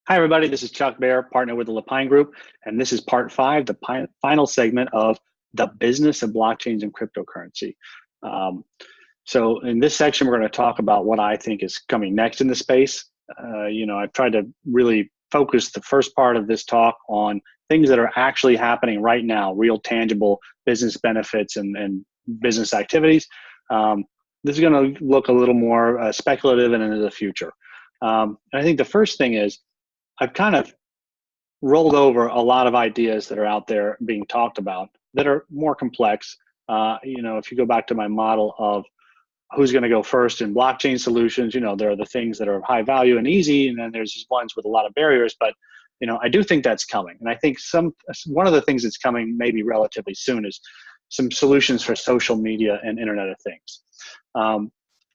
Hi, everybody. This is Chuck Bear, partner with the Lapine Group, and this is part five, the final segment of the business of blockchains and cryptocurrency. Um, so, in this section, we're going to talk about what I think is coming next in the space. I've tried to really focus the first part of this talk on things that are actually happening right now, real tangible business benefits and business activities. This is going to look a little more speculative and into the future. And I think the first thing is I've kind of rolled over a lot of ideas that are out there being talked about that are more complex. If you go back to my model of who's going to go first in blockchain solutions, there are the things that are of high value and easy, and then there's ones with a lot of barriers. But I do think that's coming, and I think one of the things that's coming maybe relatively soon is some solutions for social media and Internet of Things.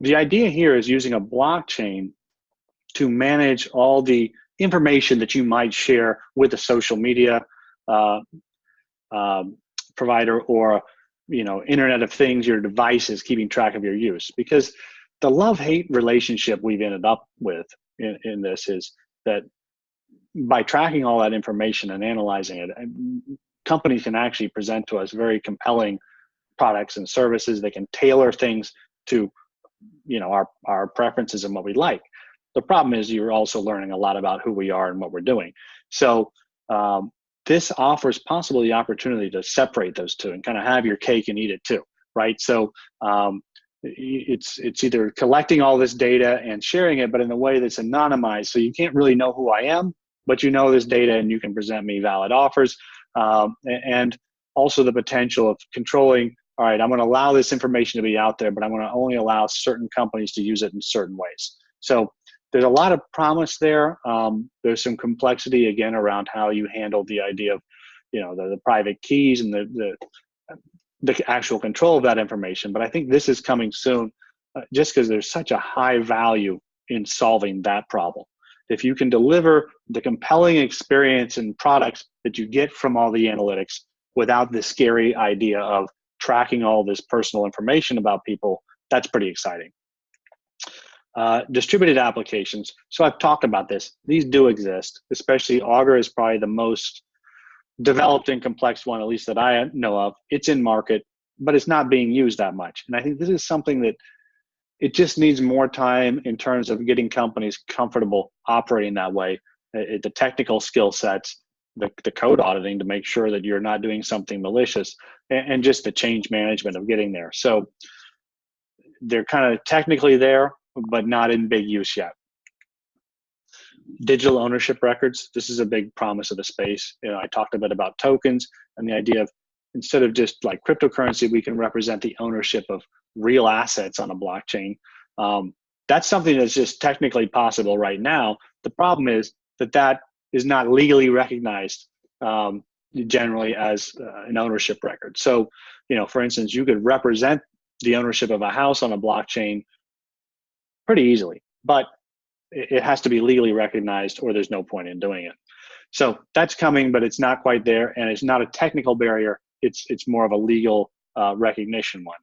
The idea here is using a blockchain to manage all the information that you might share with a social media provider or Internet of Things, your devices, keeping track of your use. Because the love-hate relationship we've ended up with in this is that by tracking all that information and analyzing it, companies can actually present to us very compelling products and services. They can tailor things to our preferences and what we like. The problem is you're also learning a lot about who we are and what we're doing. So this offers possibly the opportunity to separate those two and kind of have your cake and eat it too, right? So it's either collecting all this data and sharing it, but in a way that's anonymized. So you can't really know who I am, but you know this data and you can present me valid offers. And also the potential of controlling, all right, I'm going to allow this information to be out there, but I'm going to only allow certain companies to use it in certain ways. So there's a lot of promise there. There's some complexity again around how you handle the idea of, the private keys and the actual control of that information. But I think this is coming soon, just because there's such a high value in solving that problem. If you can deliver the compelling experience and products that you get from all the analytics without the scary idea of tracking all this personal information about people, that's pretty exciting. Distributed applications. So I've talked about this. These do exist, especially Augur is probably the most developed and complex one, at least that I know of. It's in market, but it's not being used that much. And I think this is something that it just needs more time in terms of getting companies comfortable operating that way. The technical skill sets, the code auditing to make sure that you're not doing something malicious, and just the change management of getting there. So they're kind of technically there, but not in big use yet. Digital ownership records. This is a big promise of the space. I talked a bit about tokens and the idea of instead of just like cryptocurrency, we can represent the ownership of real assets on a blockchain. That's something that's just technically possible right now. The problem is that is not legally recognized generally as an ownership record. So, for instance, you could represent the ownership of a house on a blockchain pretty easily, but it has to be legally recognized or there's no point in doing it. So that's coming, but it's not quite there, and it's not a technical barrier. It's more of a legal recognition one.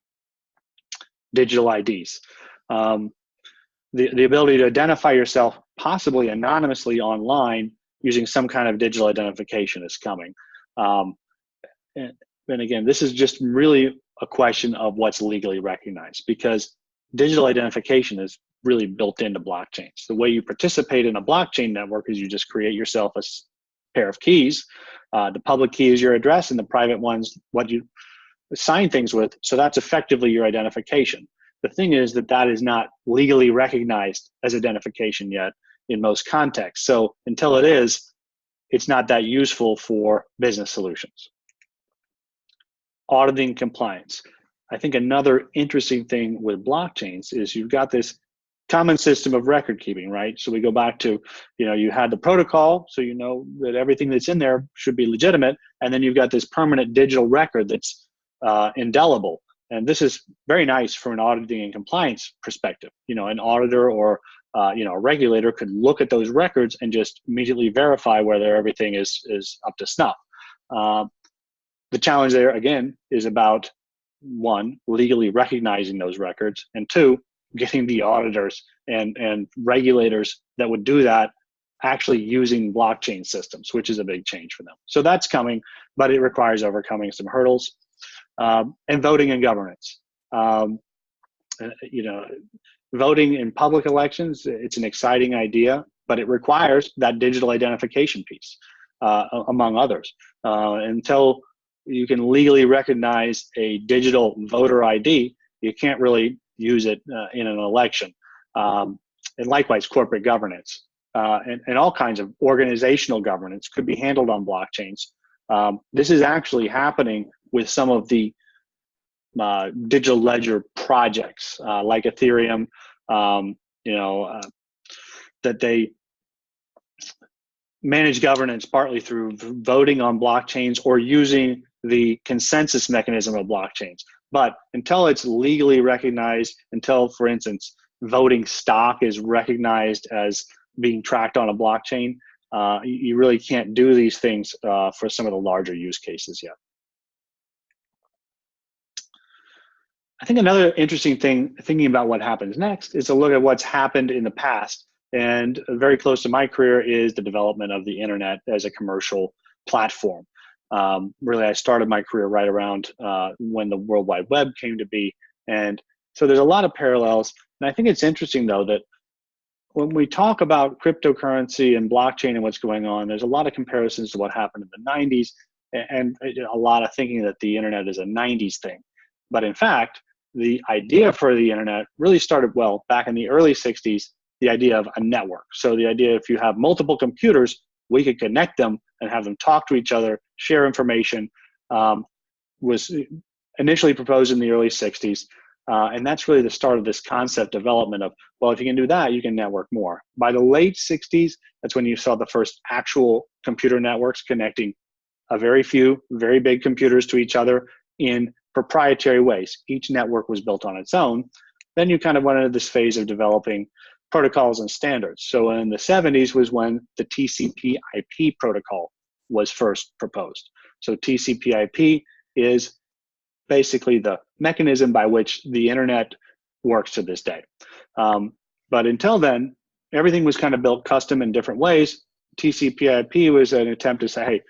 Digital IDs. The ability to identify yourself possibly anonymously online using some kind of digital identification is coming. And again, this is just really a question of what's legally recognized, because digital identification is really built into blockchains. The way you participate in a blockchain network is you just create yourself a pair of keys. The public key is your address, and the private one's what you sign things with. So that's effectively your identification. The thing is that is not legally recognized as identification yet in most contexts. So until it is, it's not that useful for business solutions. Auditing compliance. I think another interesting thing with blockchains is you've got this common system of record keeping, right? So we go back to, you had the protocol, so you know that everything that's in there should be legitimate, and then you've got this permanent digital record that's indelible. And this is very nice from an auditing and compliance perspective. An auditor or a regulator could look at those records and just immediately verify whether everything is up to snuff. The challenge there, again, is about, one, legally recognizing those records, and two, getting the auditors and regulators that would do that actually using blockchain systems, which is a big change for them. So that's coming, but it requires overcoming some hurdles. And voting and governance. You know, voting in public elections, it's an exciting idea, but it requires that digital identification piece, among others. Until you can legally recognize a digital voter ID, you can't really use it in an election. And likewise, corporate governance and all kinds of organizational governance could be handled on blockchains. This is actually happening with some of the digital ledger projects like Ethereum, that they manage governance partly through voting on blockchains or using the consensus mechanism of blockchains. But until it's legally recognized, until, for instance, voting stock is recognized as being tracked on a blockchain, you really can't do these things for some of the larger use cases yet. I think another interesting thing, thinking about what happens next, is to look at what's happened in the past. And very close to my career is the development of the internet as a commercial platform. Really, I started my career right around when the World Wide Web came to be. And so there's a lot of parallels. And I think it's interesting, though, that when we talk about cryptocurrency and blockchain and what's going on, there's a lot of comparisons to what happened in the 90s and a lot of thinking that the internet is a 90s thing. But in fact, the idea for the internet really started, well, back in the early 60s, the idea of a network. So the idea, if you have multiple computers, we could connect them and have them talk to each other, share information, was initially proposed in the early 60s. And that's really the start of this concept development of, well, if you can do that, you can network more. By the late 60s, that's when you saw the first actual computer networks connecting a very few, very big computers to each other in proprietary ways. Each network was built on its own. Then you kind of went into this phase of developing protocols and standards. So in the 70s was when the TCP/IP protocol was first proposed. So TCP/IP is basically the mechanism by which the internet works to this day. But until then, everything was kind of built custom in different ways. TCP/IP was an attempt to say, hey,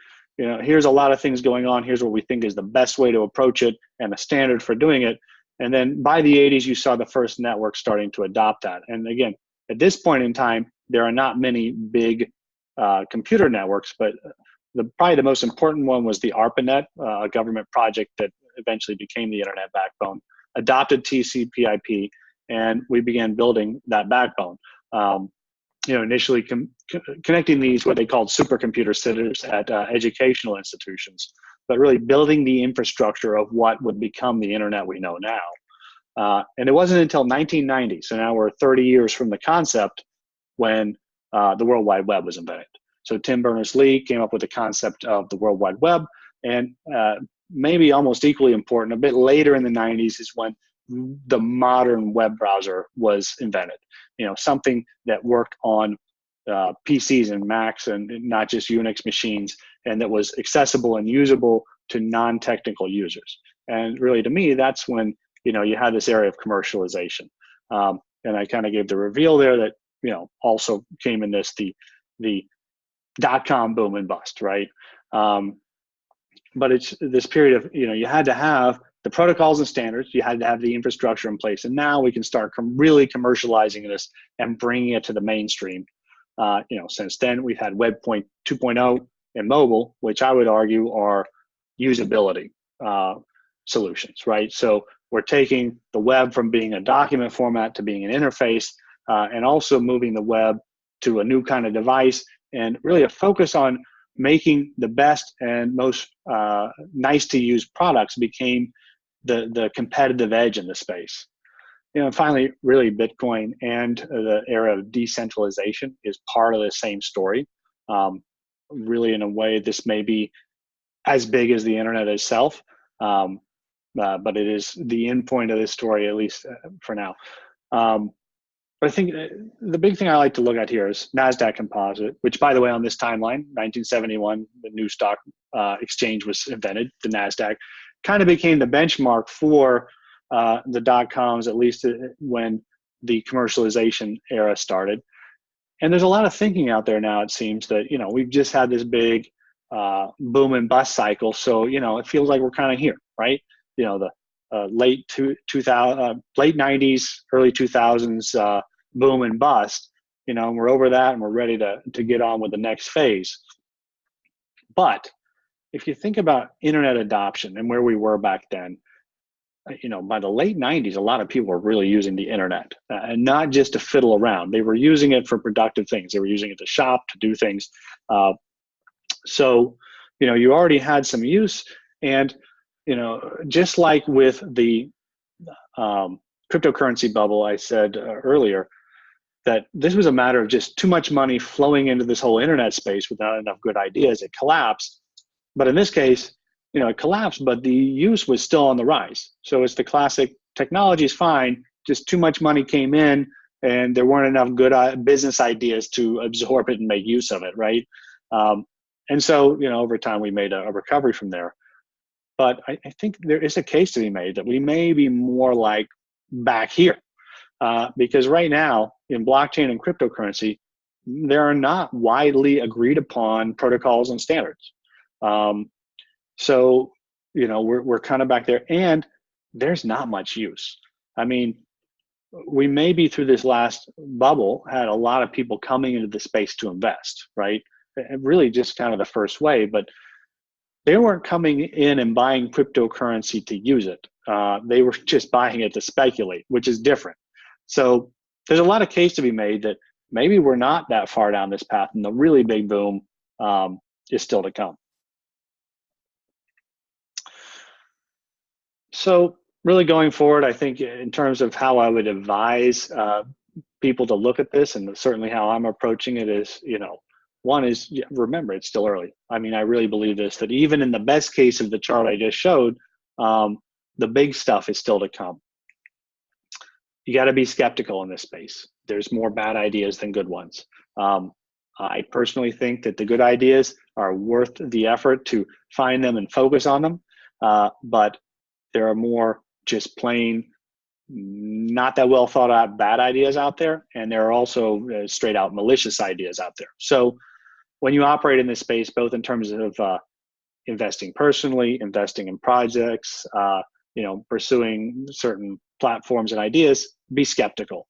here's a lot of things going on. Here's what we think is the best way to approach it and a standard for doing it. And then by the 80s, you saw the first network starting to adopt that. And again, at this point in time, there are not many big computer networks, but probably the most important one was the ARPANET, a government project that eventually became the internet backbone, adopted TCP/IP, and we began building that backbone. Initially connecting these, what they called supercomputer centers at educational institutions, but really building the infrastructure of what would become the internet we know now. And it wasn't until 1990, so now we're 30 years from the concept, when the World Wide Web was invented. So Tim Berners-Lee came up with the concept of the World Wide Web, and maybe almost equally important, a bit later in the 90s is when the modern web browser was invented. Something that worked on PCs and Macs and not just Unix machines, and that was accessible and usable to non-technical users. And really, to me, that's when you had this area of commercialization. And I kind of gave the reveal there that also came in the dot-com boom and bust, right? But it's this period of you had to have the protocols and standards, you had to have the infrastructure in place, and now we can start really commercializing this and bringing it to the mainstream. Since then we've had Web 2.0 and mobile, which I would argue are usability solutions, right? So we're taking the web from being a document format to being an interface, and also moving the web to a new kind of device, and really a focus on making the best and most nice to use products became the competitive edge in the space. Finally, really Bitcoin and the era of decentralization is part of the same story. Really, in a way, this may be as big as the internet itself, but it is the end point of this story, at least for now. But I think the big thing I like to look at here is NASDAQ Composite, which, by the way, on this timeline, 1971, the new stock exchange was invented, the NASDAQ, kind of became the benchmark for the dot-coms, at least when the commercialization era started. And there's a lot of thinking out there now, it seems, that, we've just had this big boom and bust cycle. So, it feels like we're kind of here, right? The late 90s, early 2000s boom and bust, we're over that and we're ready to get on with the next phase. But if you think about internet adoption and where we were back then, by the late 90s, a lot of people were really using the internet, and not just to fiddle around. They were using it for productive things. They were using it to shop, to do things. So, you already had some use. And, just like with the cryptocurrency bubble, I said earlier, that this was a matter of just too much money flowing into this whole internet space without enough good ideas. It collapsed. But in this case, it collapsed, but the use was still on the rise. So it's the classic, technology is fine, just too much money came in and there weren't enough good business ideas to absorb it and make use of it, right? And so, over time we made a recovery from there. But I think there is a case to be made that we may be more like back here. Because right now in blockchain and cryptocurrency, there are not widely agreed upon protocols and standards. So, we're kind of back there, and there's not much use. I mean, we maybe through this last bubble had a lot of people coming into the space to invest, right? And really just kind of the first wave, but they weren't coming in and buying cryptocurrency to use it. They were just buying it to speculate, which is different. So there's a lot of case to be made that maybe we're not that far down this path, and the really big boom is still to come. So really going forward, I think in terms of how I would advise people to look at this, and certainly how I'm approaching it, is, one is, remember, it's still early. I mean, I really believe this, that even in the best case of the chart I just showed, the big stuff is still to come. You got to be skeptical in this space. There's more bad ideas than good ones. I personally think that the good ideas are worth the effort to find them and focus on them. But there are more just plain not that well thought out bad ideas out there. And there are also straight out malicious ideas out there. So when you operate in this space, both in terms of investing personally, investing in projects, pursuing certain platforms and ideas, be skeptical.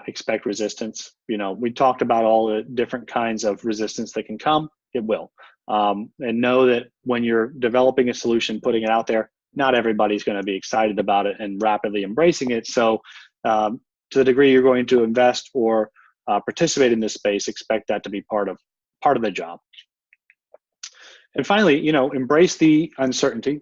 Expect resistance. We talked about all the different kinds of resistance that can come. It will. And know that when you're developing a solution, putting it out there, not everybody's going to be excited about it and rapidly embracing it. So to the degree you're going to invest or participate in this space, expect that to be part of the job. And finally, embrace the uncertainty.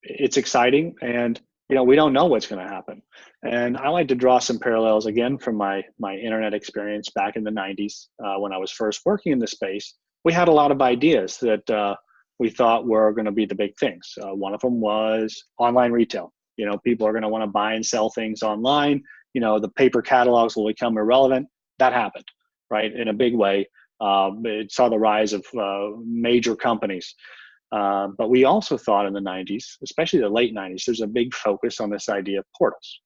It's exciting, and we don't know what's going to happen. And I like to draw some parallels again from my internet experience back in the 90s when I was first working in the space. We had a lot of ideas that we thought were going to be the big things. One of them was online retail. People are going to want to buy and sell things online. The paper catalogs will become irrelevant. That happened, right, in a big way. It saw the rise of major companies. But we also thought in the 90s, especially the late 90s, there's a big focus on this idea of portals.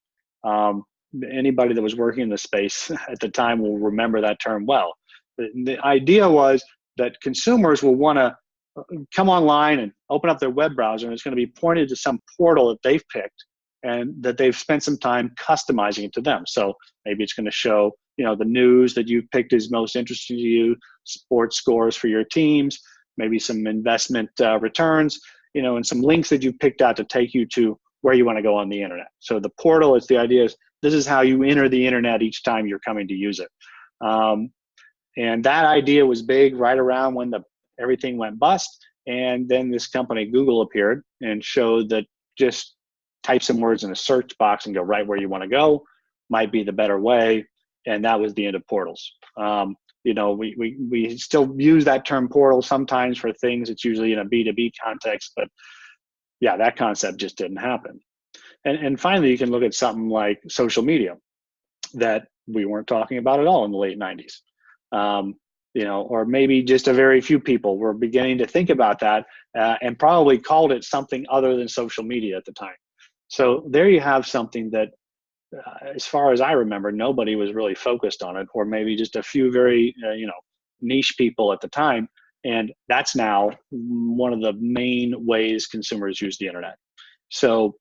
Anybody that was working in the space at the time will remember that term well. The idea was that consumers will want to come online and open up their web browser, and it's going to be pointed to some portal that they've picked and that they've spent some time customizing it to them. So maybe it's going to show, the news that you've picked is most interesting to you, sports scores for your teams, maybe some investment returns, and some links that you've picked out to take you to where you want to go on the internet. So the portal, it's the idea is this is how you enter the internet each time you're coming to use it. And that idea was big right around when everything went bust. And then this company, Google, appeared and showed that just type some words in a search box and go right where you want to go might be the better way. And that was the end of portals. We still use that term portal sometimes for things. It's usually in a B2B context, but yeah, that concept just didn't happen. And finally, you can look at something like social media that we weren't talking about at all in the late 90s. Or maybe just a very few people were beginning to think about that and probably called it something other than social media at the time. So there you have something that as far as I remember, nobody was really focused on it, or maybe just a few very, niche people at the time. And that's now one of the main ways consumers use the internet. So,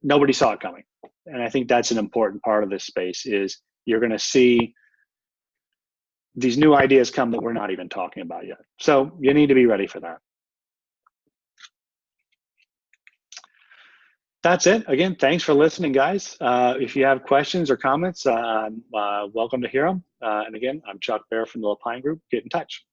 nobody saw it coming. And I think that's an important part of this space is you're going to see these new ideas come that we're not even talking about yet. So you need to be ready for that. That's it. Again, thanks for listening, guys. If you have questions or comments, welcome to hear them. And again, I'm Chuck Bear from the Lapine Group. Get in touch.